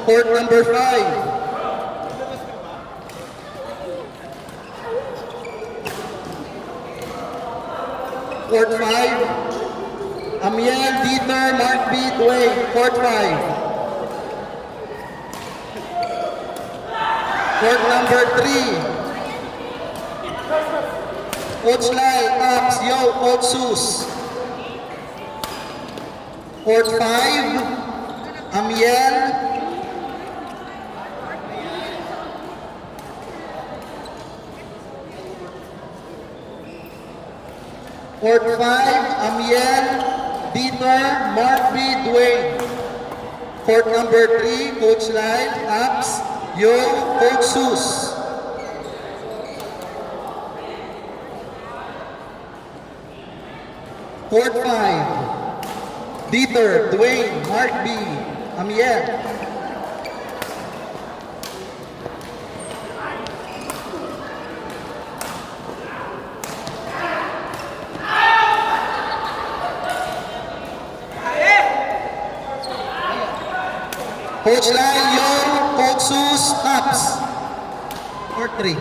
court number 5. Court 5, Amiel Dieter Mark B. Dwayne, court 5. Court number 3, Coach Lai, Taps, Yo, Coach Sus. Court 5, Amiel. Court 5, Amiel Dieter Mark B. Dwayne. Court number 3, Coach Lai, Taps, Yo, Coach Sus. Court 5, Dieter, Dwayne, Mark B, Amiel. Coach Lai, Yo, Coach Sus, Taps. Court 3.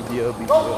Video.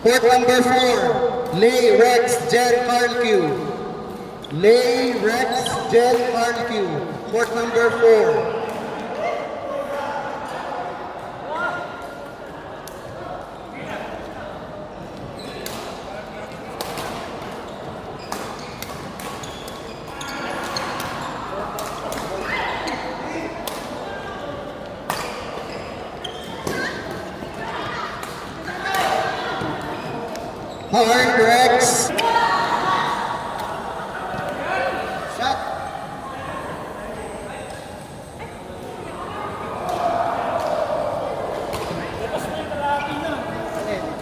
Court number 4, Lay Rex Jen Carlq. Lay Rex Jen Carlq. Court number 4. Hard Rex. Shot.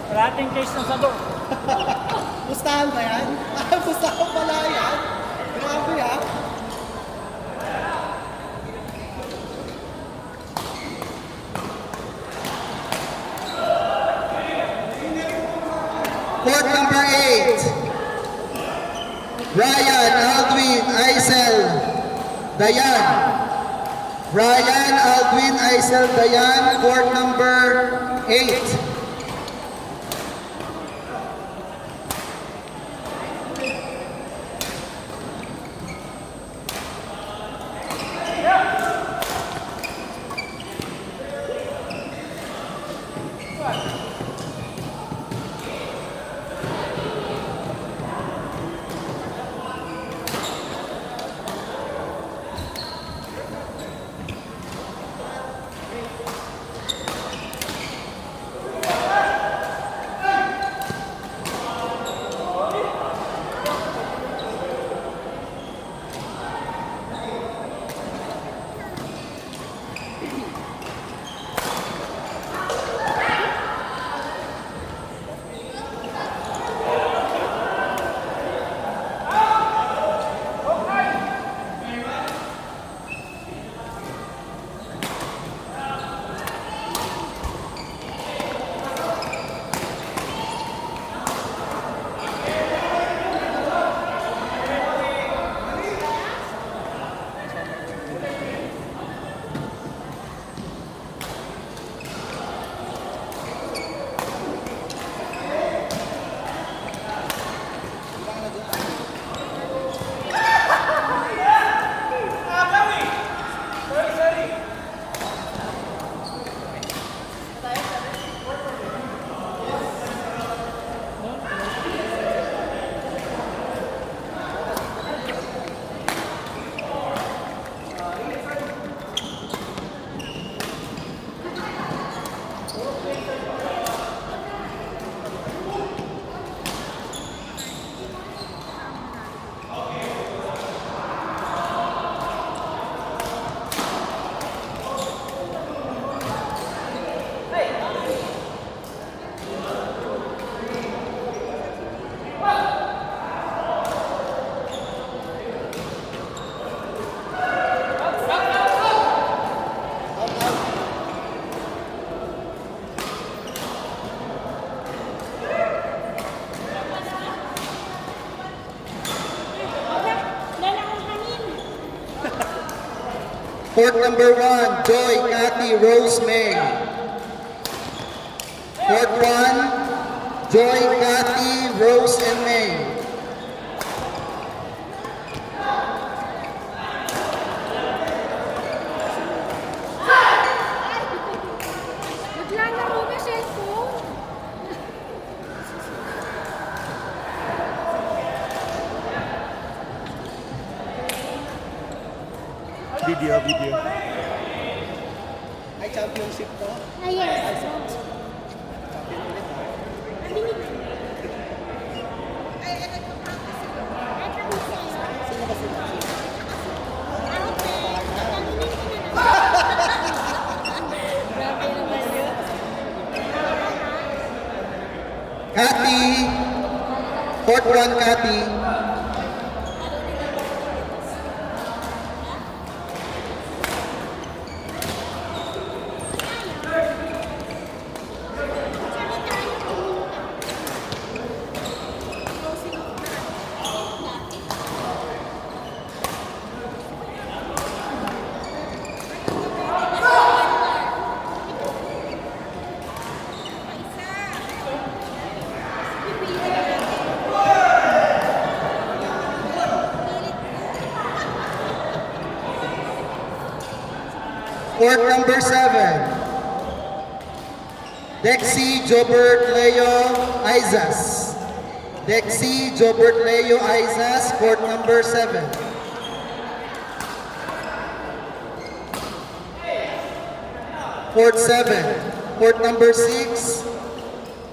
Kalating case ng sabor. Pustahan ba yan? Pustahan pala yan? Grabe ah. Court number 8, Ryan Aldwin Aisel Dayan. Ryan Aldwin Aisel Dayan, court number 8. Court number 1, Joy Cathy Rose May. Court 1, Joy Cathy Rose and May. Naglalaro ka cellphone? Video. Ay, championship to. Ah, yes. Champion ulit ah. Ay, ano ito pa kasi? Ay, kami sa'yo. Sino ba sila? Ah, okay. Nagkakinin ko na naman. Grabe naman yun. Cathy. Court 1, Cathy. Court number 7. Dexy Jobert Leo Aizas. Dexy Jobert Leo Aizas, court number 7. Court 7. Court number 6.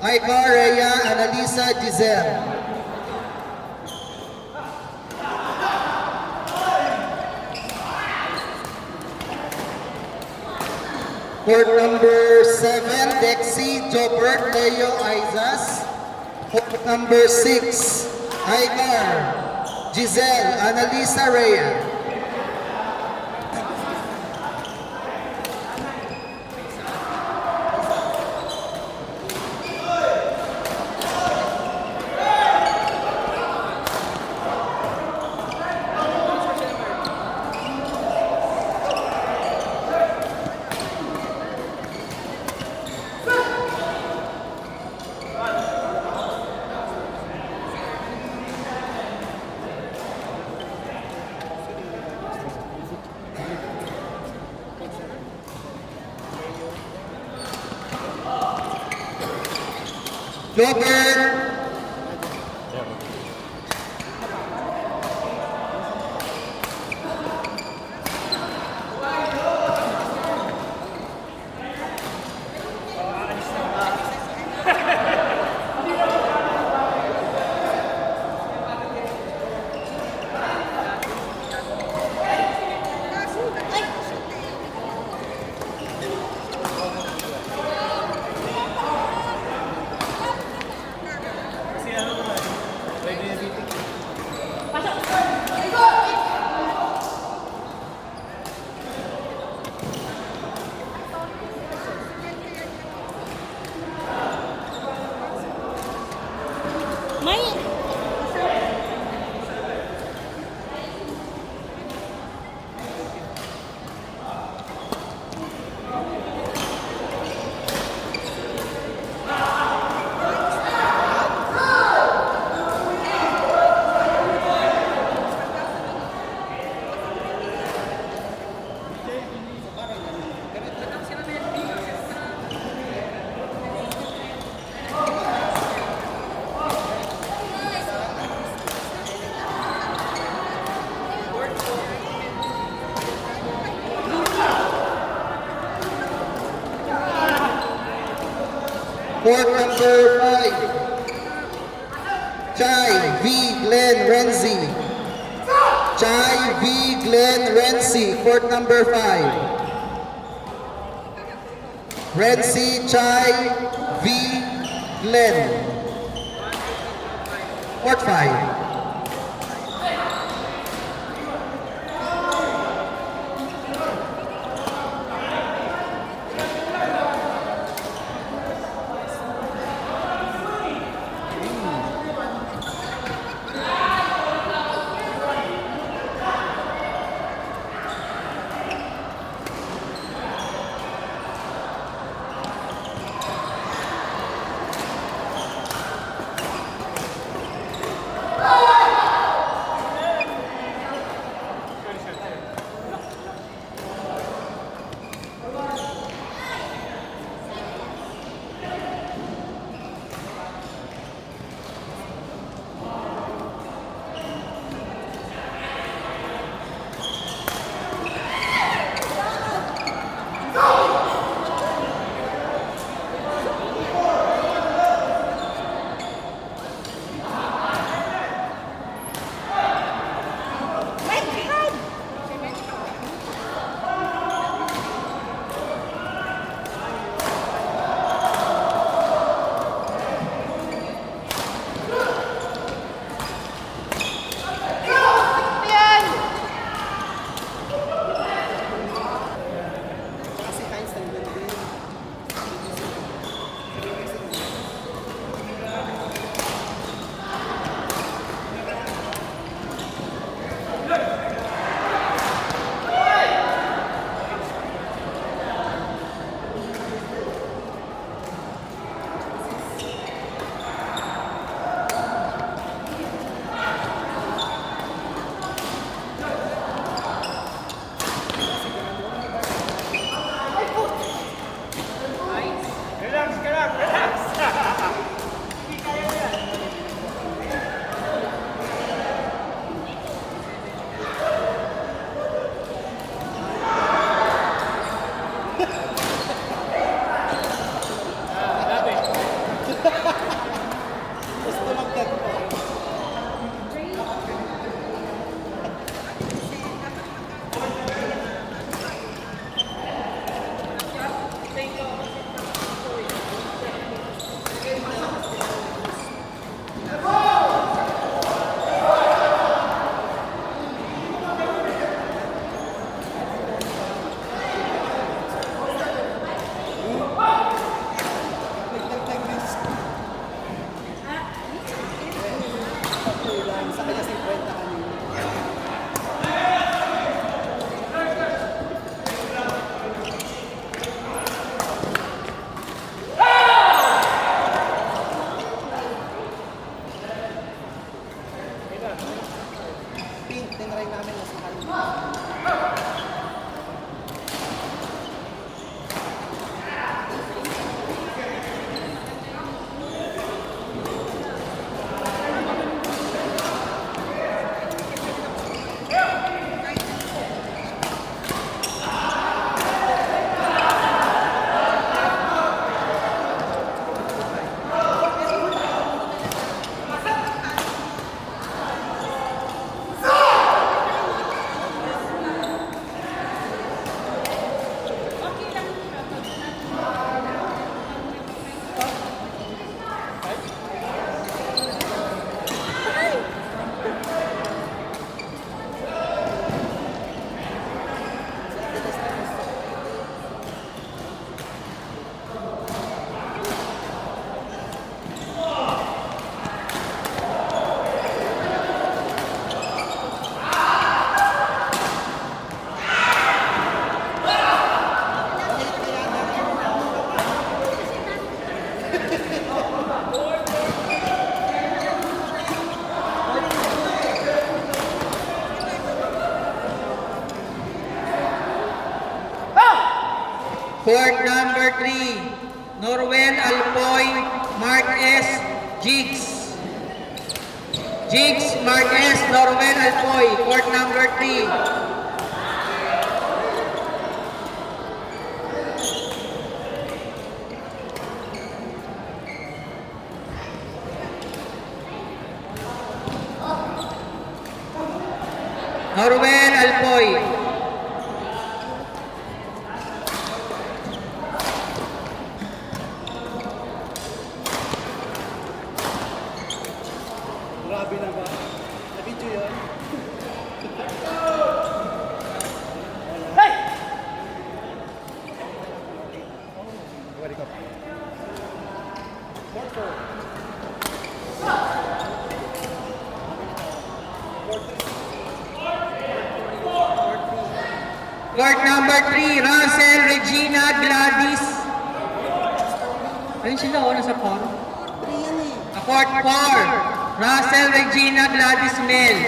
Aika Rhea Analisa Giselle. Court number 7, Dexy Jobert Leo Aizas. Court number 6, Icar Giselle Analisa Rhea. Jobert May... Court number 5, Chai V. Glenn Renzi. Chai V. Glenn Renzi, court number 5. Renzi Chai V. Glenn. Court 5. Court number 3, Norwell Alpoy, Mark S. Jigs. Jigs, Mark S. Norwell Alpoy, court number 3. Norwell Alpoy. Grabe na ba? Na-video yun? Court number 3, Russell, Regina, Gladys. Ayun sila, nasa court. Court 4, Russell, Regina, Gladys, Mel.